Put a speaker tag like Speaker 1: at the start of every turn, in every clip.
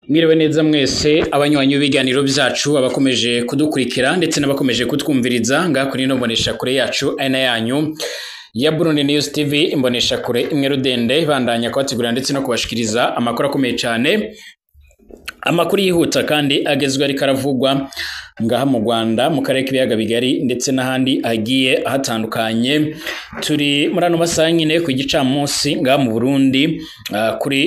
Speaker 1: Mwiriwe neza mwese abanywanyi b'ibiganiro byacu abakomeje kudukurikira ndetse n'abakomeje kutwumviriza ngaha kuri ino mbonesha kure yacu aina yanyu ya Burundi News TV imbonesha kure imwe rudende bandanya kwategura ndetse no kubashikiriza amakuru akomeye cyane, amakuru yihuta kandi agezwe ari karavugwa ngaha mu Rwanda mu karere k'ibiyaga bigari ndetse n'ahandi agiye ahatandukanye. Turi muri ano masaha nyine ku gicamunsi ngaha mu Burundi kuri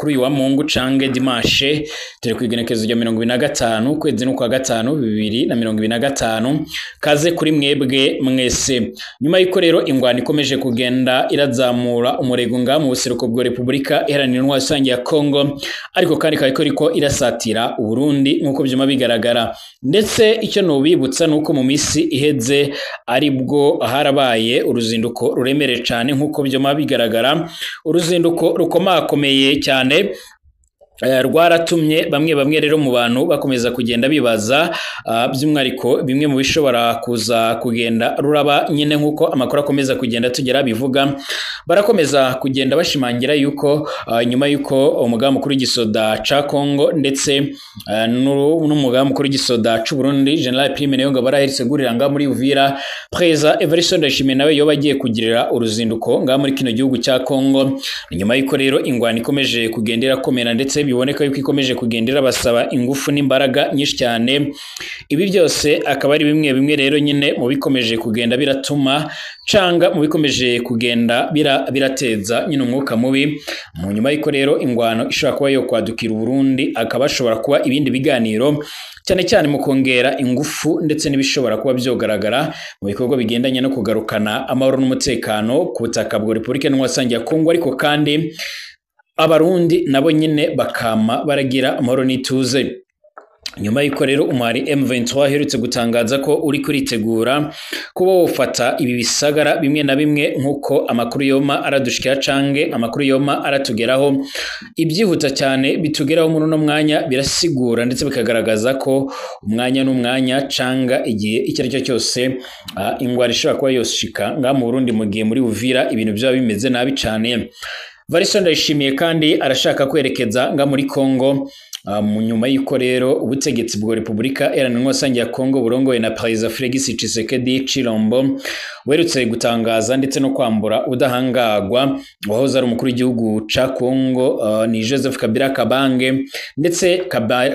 Speaker 1: uyu wa Mungu cange dimanche turi ku igenekerezo rya 25 kwezi n'ukwa gatanu 2025. Kaze kuri mwebwe mwese. Nyuma y'uko rero ingwani ikomeje kugenda irazamura umurego ngaha mu buseruko bwa Repubulika Iharanira Intwaro Rusange ya Kongo, ariko kandi kariko irasatira Uburundi nk'uko byuma bigaragara. Ndetse icyo nubibutsa nuko mu misi iheze aribwo harabaye uruzinduko ruremere cyane nk'uko byuma bigaragara, uruzinduko rukomakomeye cyane rwaratumye bamwe rero mu bantu bakomeza kugenda bibaza by'umwariko bimwe mu bishobora kuza kugenda ruraba nyine nk'uko amakuru akomeza kugenda tugera bivuga. Barakomeza kugenda bashimangira yuko nyuma yuko umugaba mukuru w'igisoda ca Kongo ndetse n'umugaba mukuru w'igisoda c'u Burundi General Prime Niyonga baraherutse gurira ngaha muri Uvira, President Evariste Ndayishimiye nawe yo bagiye kugirira uruzinduko ngaha muri kino gihugu ca Kongo. Nyuma yuko rero ingwani ikomeje kugendera komera ndetse biboneka yuko ikomeje kugendera basaba ingufu n'imbaraga nyinshi cyane. Ibi byose akaba ari bimwe rero nyine mu bikomeje kugenda biratuma canga mu bikomeje kugenda birateza nyine umwuka mubi. Mu nyuma y'iko rero ingwano ishobora kuba yo kwadukira Burundi, akaba ashobora kuba ibindi biganiro cyane mu kongera ingufu ndetse n'ibishobora kuba byogaragara mu bikorwa bigendanye no kugarukana amahoro n'umutekano ku butaka bwa Repubulika Iharanira Intwaro Rusange ya Kongo, ariko kandi Abarundi nabo nyine bakama baragira amahoro n'ituze. Nyuma y'uko rero umwari M23 aherutse gutangaza ko uri kuritegura kuba wofata ibi bisagara bimwe na bimwe nk'uko amakuru yoma aradushikira cange amakuru yoma aratugeraho, ibyihuta cyane bitugeraho muri no mwanya birasigura ndetse bikagaragaza ko umwanya n'umwanya canga igihe icyo ari cyo cyose ingwara ishobora kuba yoshika ngaha mu Burundi mu gihe muri Uvira ibintu byaba bimeze nabi cyane. Evariste Ndayishimiye kandi arashaka kwerekeza nga muri Kongo mu nyuma y'uko rero ubutegetsi bwa Repubulika Iharanira Intwaro Rusange ya Kongo burongoye na President Félix Tshisekedi Tshilombo werutse gutangaza ndetse no kwambura udahangagwa wahoze ari umukuru w'igihugu ca Kongo ni Joseph Kabila Kabange. Ndetse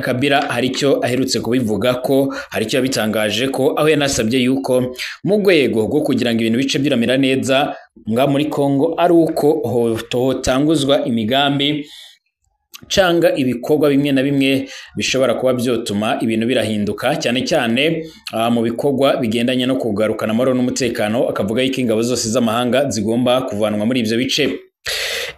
Speaker 1: Kabila hari icyo aherutse kubivuga ko hari icyo yabitangaje ko aho yanasabye yuko mu rwego rwo kugira ngo ibintu bice biramera neza nga muri Kongo ari uko hotanguzwa imigambi canga ibikorwa bimwe na bimwe bishobora kuba byotuma ibintu birahinduka cyane mu bikorwa bigendanye no kugarukana amahoro n'umutekano. Akavuga yuko ingabo zose z'amahanga zigomba kuvanwa muri ivyo bice.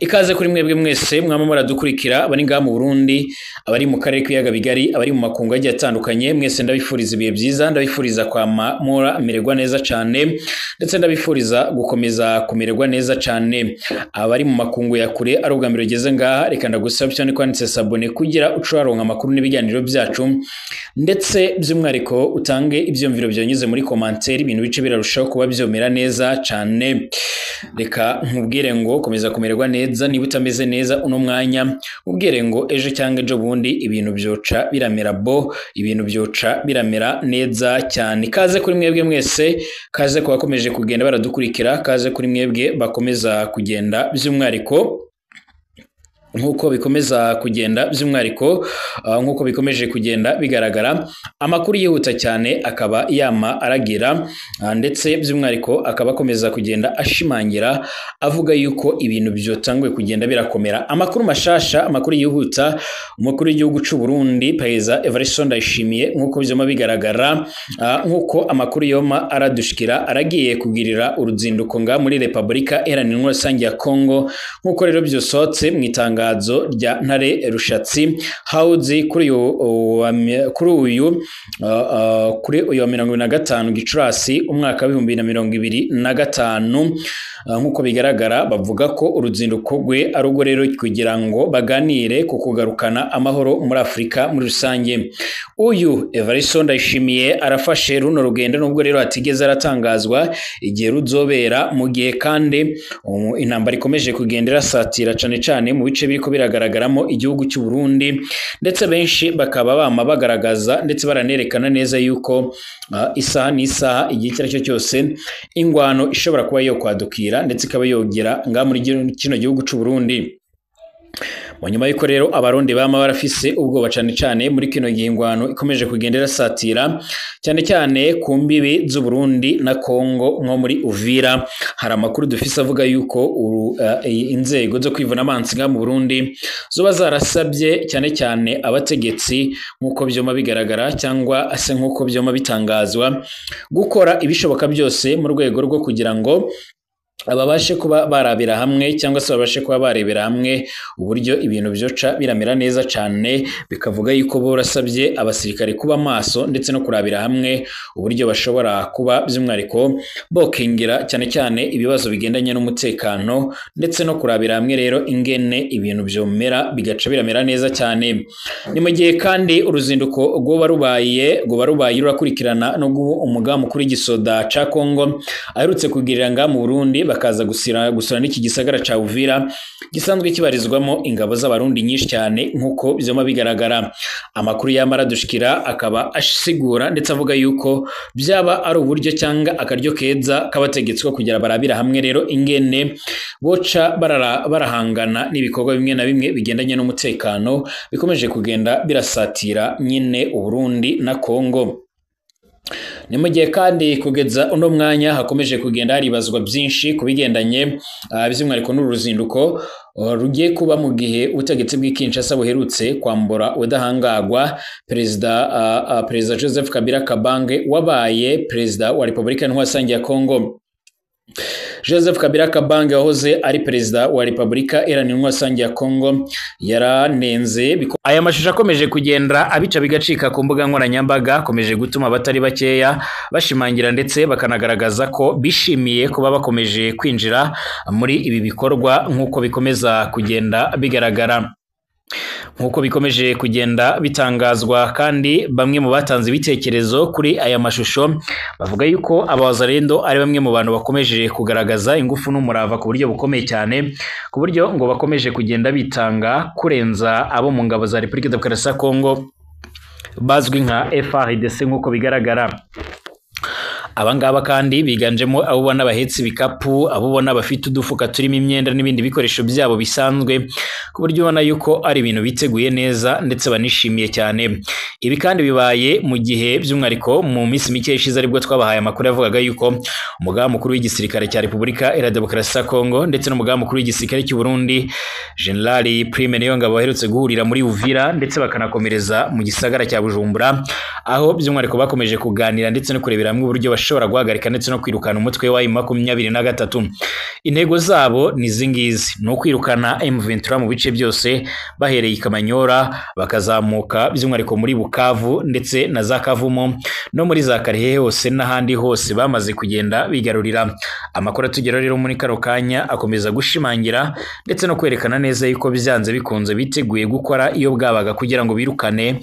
Speaker 1: Ikaze kuri mwebwe mwese mwama muradukurikira abari ngaha mu Burundi, abari mu karere k'ibiyaga bigari, abari mu makungu agiye atandukanye, mwese ndabifuriza ibihe byiza, ndabifuriza kwama mumererwa neza cyane ndetse ndabifuriza gukomeza kumererwa neza cyane. Abari mu makungu ya kure ari ubwa mbere ugeze ngaha, reka ndagusaba cyane kwanditse sabone kugira ucaronka amakuru n'ibiganiro byacu, ndetse by'umwariko utange ibyumviro byonyuze muri commentaire, ibintu bice birarushaho kuba byomera neza cyane. Reka nkubwire ngo komeza kumererwa neza, niba utameze neza uno mwanya ubwire ngo ejo cyangwa ejo bundi ibintu byoca biramera ibintu byoca biramera neza cyane. Kaze kuri mwebwe mwese, kaze ko bakomeje kugenda baradukurikira, kaze kuri mwebwe bakomeza kugenda by'umwariko nk'uko bikomeza kugenda by'umwariko nk'uko bikomeje kugenda bigaragara. Amakuru yihuta cyane akaba yama aragira ndetse by'umwariko akaba akomeza kugenda ashimangira avuga yuko ibintu byotanguye kugenda birakomera. Amakuru mashasha, amakuru yihuta, umukuru w'igihugu c'u Burundi President Evariste Ndayishimiye nk'uko byoma bigaragara, nk'uko amakuru yoma aradushikira aragiye kugirira uruzinduko nga muri Repubulika Iharanira Intwaro Rusange ya Kongo, nk'uko rero byosotse mwitanga rya Ntare Rushatsi hauzi kuri uyu wa 25 Gicurasi umwaka wa 2025. nk'uko bigaragara bavuga ko uruzinduko rwe ari urwo rero kugira ngo baganire ku kugarukana amahoro muri Afurika muri rusange. Uyu Evariste Ndayishimiye arafashe runo rugendo nubwo rero atigeze aratangazwa igihe ruzobera, mu gihe kandi intambara ikomeje kugenda irasatira cane mu bice biriko biragaragaramo igihugu cy'u Burundi, ndetse benshi bakaba bama bagaragaza ndetse baranerekana neza yuko isaha n'isaha igihe icyo ari cyo cyose ingwano ishobora kuba yo kwadukira ndetse ikaba yogera nga muri kino gihugu cy'u Burundi. Mu nyuma y'uko rero abarundi bama barafise ubwoba cane muri kino gihe ingwano ikomeje kugenda irasatira cyane ku mbibi z'u Burundi na Kongo nko muri Uvira, hari amakuru dufise avuga yuko inzego zo kwivuna amansi nga mu Burundi zoba zarasabye cyane abategetsi nk'uko byoma bigaragara cyangwa ase nk'uko byoma bitangazwa gukora ibishoboka byose mu rwego rwo kugira ngo ababashe kuba barabira hamwe cyangwa se babashe kuba barebera hamwe uburyo ibintu byoca biramera neza cyane, bikavuga yuko borasabye abasirikare kuba maso ndetse no kurabira hamwe uburyo bashobora kuba by'umwariko bokingira cyane ibibazo bigendanye n'umutekano ndetse no kurabira hamwe rero ingene ibintu byomera bigaca biramera neza cyane. Ni mu gihe kandi uruzinduko rwoba rubaye rurakurikirana no umugaba mukuru w'igisoda ca Kongo aherutse kugirira nga mu Burundi bakaza gusura n'iki gisagara ca Uvira gisanzwe kibarizwamo ingabo z'abarundi nyinshi cyane nk'uko byoma bigaragara. Amakuru yamara dushikira akaba asigura ndetse avuga yuko byaba ari uburyo cyangwa akaryo keza kabategetswe kugira barabira hamwe rero ingene boca barahangana n'ibikorwa bimwe na bimwe bigendanye n'umutekano bikomeje kugenda birasatira nyine Uburundi na Kongo. Ni mu gihe kandi kugeza uno mwanya hakomeje kugenda haribazwa byinshi kubigendanye by'umwihariko n'uruzinduko rugiye kuba mu gihe ubutegetsi bw'Kinshasa buherutse kwambura udahangagwa perezida Joseph Kabila Kabange wabaye perezida wa Repubulika Iharanira ya Kongo. Joseph Kabila Kabange wahoze ari perezida wa Repubulika Iharanira ya Kongo yaranenze aya mashusho akomeje kugenda abica bigacika ku mbuga nkoranyambaga, akomeje gutuma abatari bakeya bashimangira ndetse bakanagaragaza ko bishimiye kuba bakomeje kwinjira muri ibi bikorwa nk'uko bikomeza kugenda bigaragara. Nk'uko bikomeje kugenda bitangazwa kandi bamwe mu batanze ibitekerezo kuri aya mashusho bavuga yuko abazarendo ari bamwe mu bantu bakomeje kugaragaza ingufu n'umurava ku buryo bukomeye cyane, ku buryo ngo bakomeje kugenda bitanga kurenza abo mu ngabo za Repubulika Demokarasi ya Kongo bazwi nka FARDC nk'uko bigaragara. Abangaba kandi biganjemo abo ubona bahetsi bikapu, abo ubona bafite udufuka turimo imyenda n'ibindi bikoresho byabo bisanzwe, ku buryo ubona yuko ari ibintu biteguye neza ndetse banishimiye cyane. Ibi kandi bibaye mu gihe by'umwariko mu minsi mike ishize aribwo twabahaye amakuru yavugaga yuko umugaba mukuru w'igisirikare cya Repubulika Iharanira Demokarasi ya Kongo ndetse n'umugaba mukuru w'igisirikare cy'u Burundi General Prime Niyongabo baherutse guhurira muri Uvira ndetse bakanakomereza mu gisagara cya Bujumbura, aho by'umwariko bakomeje kuganira ndetse no kurebera hamwe uburyo bashobora guhagarika ndetse no kwirukana umutwe wa M23. Intego zabo ni zingizi: no kwirukana M23 mu bice byose bahereye Kamanyora bakazamuka by'umwariko muri Bukavu ndetse na za Kavumo no muri za Karehe hose n'ahandi hose bamaze kugenda bigarurira. Amakuru atugera rero muri karo kanya akomeza gushimangira ndetse no kwerekana neza yuko byanze bikunze biteguye gukora iyo bwabaga kugira ngo birukane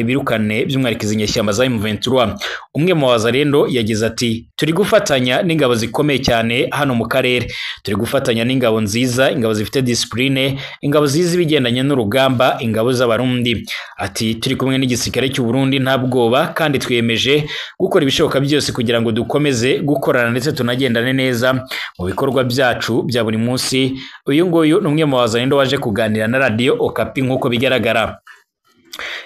Speaker 1: birukane by'umwariko izinyeshyamba za M23. Umwe mu wazarendo yagize ati turi gufatanya n'ingabo zikomeye cyane hano mu karere, turi gufatanya n'ingabo nziza, ingabo zifite discipline, ingabo zizi ibigendanye n'urugamba, ingabo z'abarundi. Ati turi kumwe n'igisirikare cy'u Burundi nta bwoba kandi twiyemeje gukora ibishoboka byose kugira ngo dukomeze gukorana ndetse tunagendane neza mu bikorwa byacu bya buri munsi. Uyu nguyu ni umwe mu wazarendo waje kuganira na Radio Okapi nk'uko bigaragara.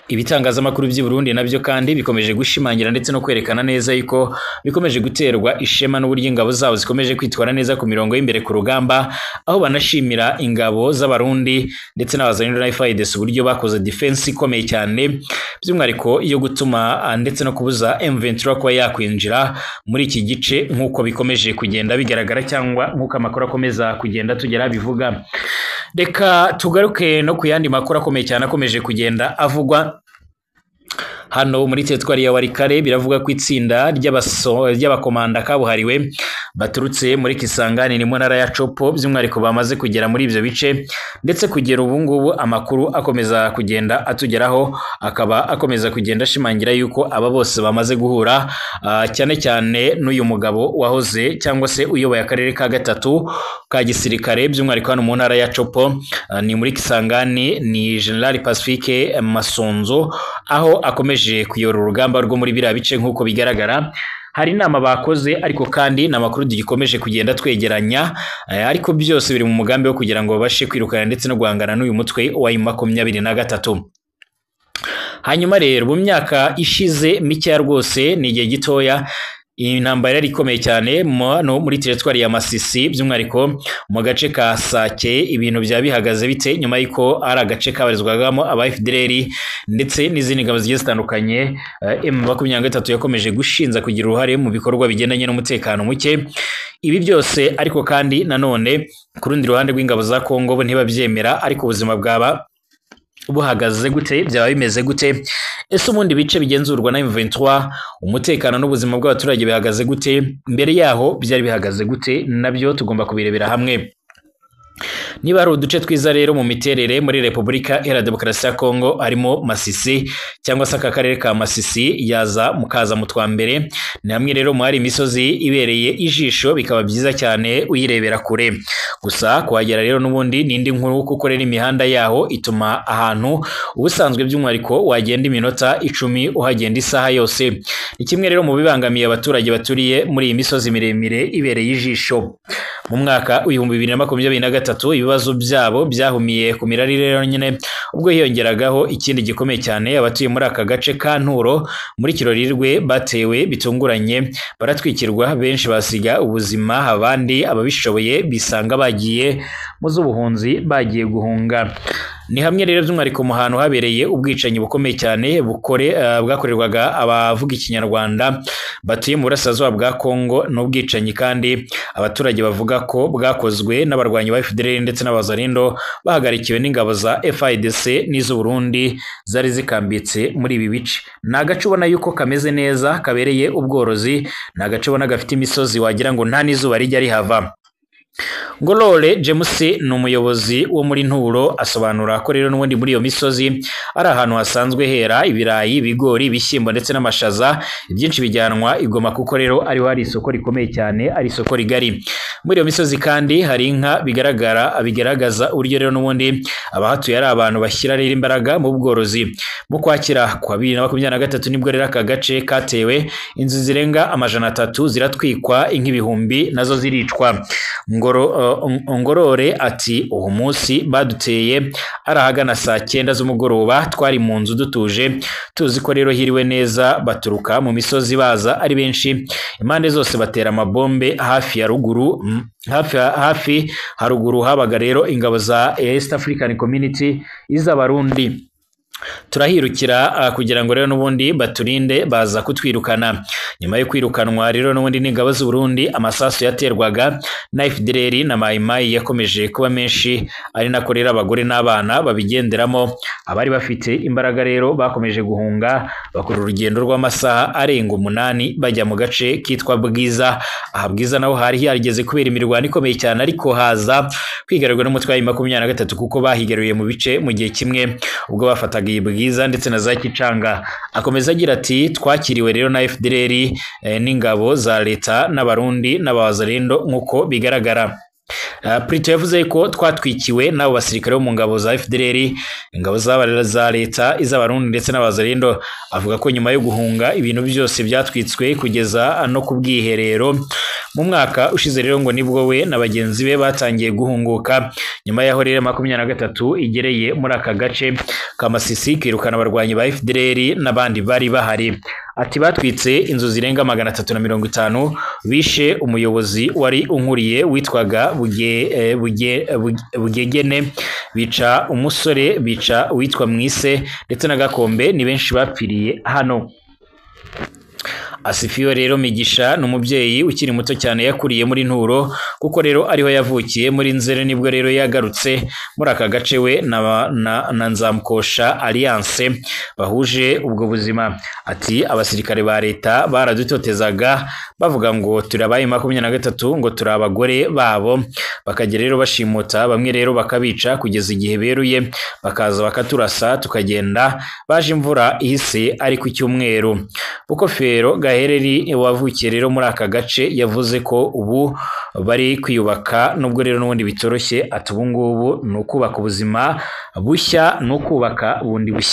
Speaker 1: Ibitangazamakuru by'i Burundi nabyo kandi bikomeje gushimangira ndetse no kwerekana neza yuko bikomeje guterwa ishema n'uburyo ingabo zabo zikomeje kwitwara neza ku mirongo y'imbere ku rugamba, aho banashimira ingabo z'abarundi ndetse n'abazarendo na FARDC uburyo bakoze defense ikomeye cyane, by'umwariko yo gutuma ndetse no kubuza M23 kuba yakwinjira muri iki gice nk'uko bikomeje kugenda bigaragara cyangwa nk'uko amakuru akomeza kugenda tugera bivuga. Reka tugaruke no ku yandi makuru akomeye cyane akomeje kugenda avugwa hano muri teritwari ya Warikare. Biravuga ko itsinda ry'abakomanda kabuhariwe baturutse muri Kisangani ni mu ntara ya Chopo by'umwihariko bamaze kugera muri ibyo bice, ndetse kugera ubu ngubu amakuru akomeza kugenda atugeraho, akaba akomeza kugenda ashimangira yuko aba bose bamaze guhura cyane cyane n'uyu mugabo wahoze cyangwa se uyoboye akarere ka gatatu ka gisirikare by'umwihariko hano mu ntara ya Chopo, ni muri Kisangani, ni General Pacifique Masonzo, aho akomeje kuyora urugamba rwo muri biriya bice nk'uko bigaragara. Hari inama bakoze ariko kandi n'amakuru gikomeje kugenda twegeranya, ariko byose biri mu mugambi wo kugira ngo babashe kwirukana ndetse no guhangana n'uyu mutwe wa M23. Hanyuma rero mu myaka ishize mike rwose, ni igihe gitoya, iyi ntambara yari ikomeye cyane no muri teritwari ya Masisi by'umwihariko mu gace ka Sake. Ibintu bya bihagaze bite nyuma y'iko ari agace kabarizwagamo aba FDLR ndetse n'izindi ngabo zigiye zitandukanye? M23 yakomeje gushinza kugira uruhare mu bikorwa bigendanye n'umutekano muke. Ibi byose ariko kandi nanone ku rundi ruhande rw'ingabo za Kongo bo ntibabyemera, ariko ubuzima bwaba buhagaze gute, byaba bimeze gute? Ese ubundi bice bigenzurwa na M23 umutekano n'ubuzima bw'abaturage bihagaze gute? Mbere yaho byari bihagaze gute? Nabyo tugomba kubirebera hamwe. Niba ari uduce twiza rero mu miterere muri Repubulika Iharanira Demokarasi ya Kongo harimo Masisi cyangwa se aka karere ka Masisi mukaza mu twa mbere, ni hamwe rero mu hari imisozi ibereye ijisho, bikaba byiza cyane uyirebera kure. Gusa kuhagera rero n'ubundi n'indi nkuru, kuko rero imihanda yaho ituma ahantu ubusanzwe by'umwihariko wagenda iminota 10 uhagenda isaha yose. Ni kimwe rero mu bibangamiye abaturage baturiye muri iyi misozi miremire ibereye ijisho. Mu mwaka 2023 ibibazo byabo byahumiye ku mirari rero nyine, ubwo hiyongeragaho ikindi gikomeye cyane. Abatuye muri aka gace ka Nturo muri Kirorirwe batewe bitunguranye, baratwikirwa, benshi basiga ubuzima, abandi ababishoboye bisanga bagiye mu z'ubuhunzi, bagiye guhunga. Ni hamwe rero by'umwihariko mu hantu habereye ubwicanyi bukomeye cyane bwakorerwaga abavuga ikinyarwanda batuye mu burasirazuba bwa Kongo. N'ubwicanyi kandi abaturage bavuga ko bwakozwe n'abarwanyi ba FDLR ndetse n'abazarindo bahagarikiwe n'ingabo za FARDC n'iz'u Burundi zari zikambitse muri ibi bice. Ni agace ubona yuko kameze neza, kabereye ubworozi, ni agace ubona gafite imisozi wagira ngo nta n'izuba rijya rihava. Ngorore James ni umuyobozi wo muri Nturo, asobanura ko rero n'ubundi muri iyo misozi ari ahantu hasanzwe hera ibirayi, ibigori, ibishyimbo ndetse n'amashaza. Ibyinshi bijyanwa i Goma, kuko rero ariho hari isoko rikomeye cyane, ari isoko rigari. Muri iyo misozi kandi hari inka, bigaragaza uburyo rero n'ubundi abahatuye ari abantu bashyira rero imbaraga mu bworozi. Mu Kwakira kwa 2023 nibwo rero aka gace katewe, inzu zirenga 300 ziratwikwa, ink'ibihumbi nazo ziricwa. Ngorore ati uwo munsi baduteye arahagana saa 9 z'umugoroba, twari mu nzu dutuje, tuzi ko rero hiriwe neza, baturuka mu misozi baza ari benshi, impande zose batera amabombe hafi ya ruguru. Hafi haruguru habaga rero ingabo za East African Community iz'abarundi. Turahirukira kugira ngo rero n'ubundi baturinde, baza kutwirukana. Nyuma yo kwirukanwa rero n'ubundi n'ingabo z'u Burundi, amasasu yaterwaga na FDLR na Maimai yakomeje kuba menshi, ari nako rero abagore n'abana babigenderamo. Abari bafite imbaraga rero bakomeje guhunga, bakora urugendo rw'amasaha arenga 8 bajya mu gace kitwa Bwiza. Aha Bwiza naho hari yarigeze kubera imirwano ikomeye cyane, ariko haza kwigarurwa n'umutwe wa 23 kuko bahigaruye mu bice mu gihe kimwe ubwo bafataga Bwiza ndetse na za Kicanga. Akomeza agira ati twakiriwe rero na FDLR n'ingabo za leta n'abarundi n'abazarindo nk'uko bigaragara. Prito yavuze ko twatwikiwe n'abo basirikare bo mu ngabo za FDLR, ingabo za leta, iz'abarundi ndetse n'abazarindo. Avuga ko nyuma yo guhunga ibintu byose byatwitswe kugeza no kubwiherero. Mu mwaka ushize rero ngo nibwo we na bagenzi be batangiye guhunguka, nyuma yaho rero 23 igereye muri aka gace ka Masisi kwirukana abarwanyi ba FDLR n'abandi bari bahari. Ati batwitse inzu zirenga 350, bishe umuyobozi wari unkuriye witwaga Bugegene, bica umusore, bica witwa Mwise ndetse na Gakombe. Ni benshi bapfiriye hano. Asifiwe rero Migisha n'umubyeyi ukiri muto cyane yakuriye muri Nturo kuko rero ariho yavukiye muri Nzere nibwo rero yagarutse muri aka gace we na Nzamukosha Alliance bahuje ubwo buzima. Ati abasirikare ba leta baradutotezaga bavuga ngo turabaye 23 ngo turi abagore babo, bakagera rero bashimuta bamwe rero bakabica kugeza igihe beruye bakaza bakaturasa tukagenda baje imvura ihise ari ku cyumweru. Bukofero Gahereri wavukiye rero muri aka gace yavuze ko ubu bari kwiyubaka nubwo rero n'ubundi bitoroshye. Ati ubu ngubu ni ukubaka ubuzima bushya no kubaka ubundi bushya.